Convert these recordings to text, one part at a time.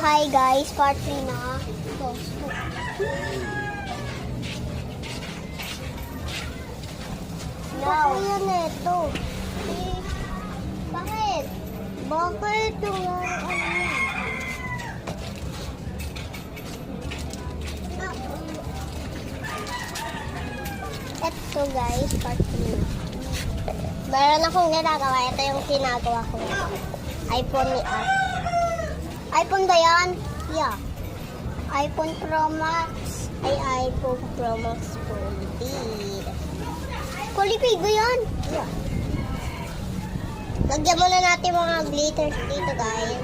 Hi guys, part 3 na. Now, yun ito. Bakit? Bakit yung Ito guys, part 3. Meron akong ginagawa. Ito yung ginagawa ko. iPhone ni Art. iPhone ba yan? Yeah. iPhone Pro Max. Ay, iPhone Pro Max Fully. Fully ba yan? Yeah. Lagyan muna natin mga glitters dito guys.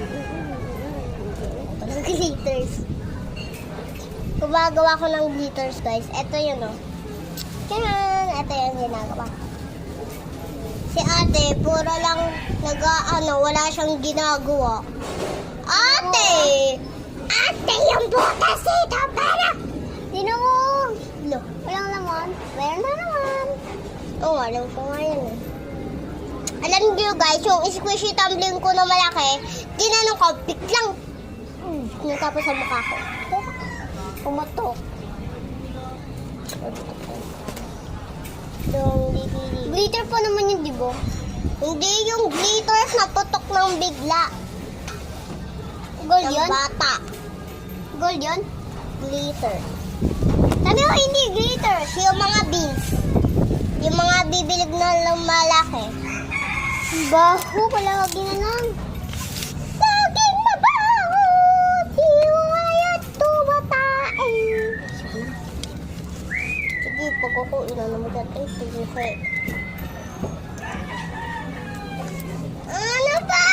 Ito glitters. Gumagawa ko ng glitters guys. Ito yun o. Ito yung ginagawa. Si ate, puro lang wala siyang ginagawa. Ate! Ate, yung butas ito, para! Dino mo! Walang naman. Meron na naman. Oo, alam ko nga yun eh. Alam niyo guys, yung squishy tumbling ko na malaki, ginanong ko, biglang natapos sa mukha ko. Pumatok. Glitter pa naman yung dibo. Hindi yung glitters na putok ng bigla. Gold yun? Bata. Gold yun? Glitter. Sabi ko hindi glitters. Yung mga beans. Yung mga bibilog na lumalaki. Baho pala wag na lang. Saging mabaho. Hiwayat tumatain. Sige, pagkukuin na naman dati. Sige, ano pa?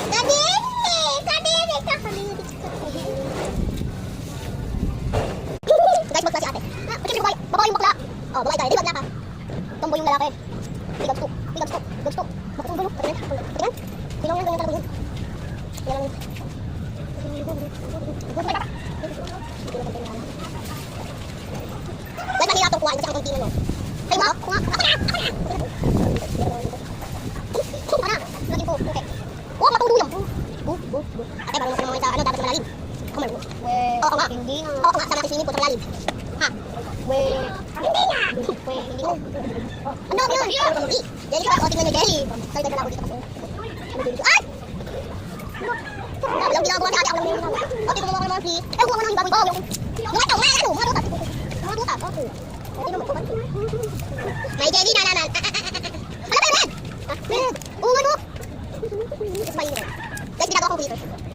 Kadiri! Kadiri ka! Kadiri ka! Guys, magla si ate. Kasi babae. Babae yung bakla. Oh, babae tayo. Di bakla ka. Tomboy yung lalaki. Di gabsto. Di gabsto. Gabsto. Bakit yung gulo? Tingnan. Tingnan. Tingnan yan. Ganyan talaga yun. Tingnan lang. Guys, mahirap itong kuhain kasi ang konti mo. Kayo ba? Kuha. Ako na! Lagyan ko. Okay. Oh, matulong. Ate, parang naman sa dapat sa malalim. Oo nga. Hindi nga. Oo nga, sa natin swimming pool sa malalim. Ha? Hindi nga. Hindi nga. Ano ba yun? Jelly. Jelly ka. O, tingnan nyo, jelly. Sorry, dahil na ako dito kasi. Ay! Alam, ginagawa ni ate. Ako lang yung ginagawa. O, tingnan mo naman, please. Eh, kuha mo ng baboy pa. Mga ito, mga butas. Mga butas. Okay. May jelly na naman. Ano ba yun, Red? Red. Oo nga, no? Guys, ginagawa ko dito.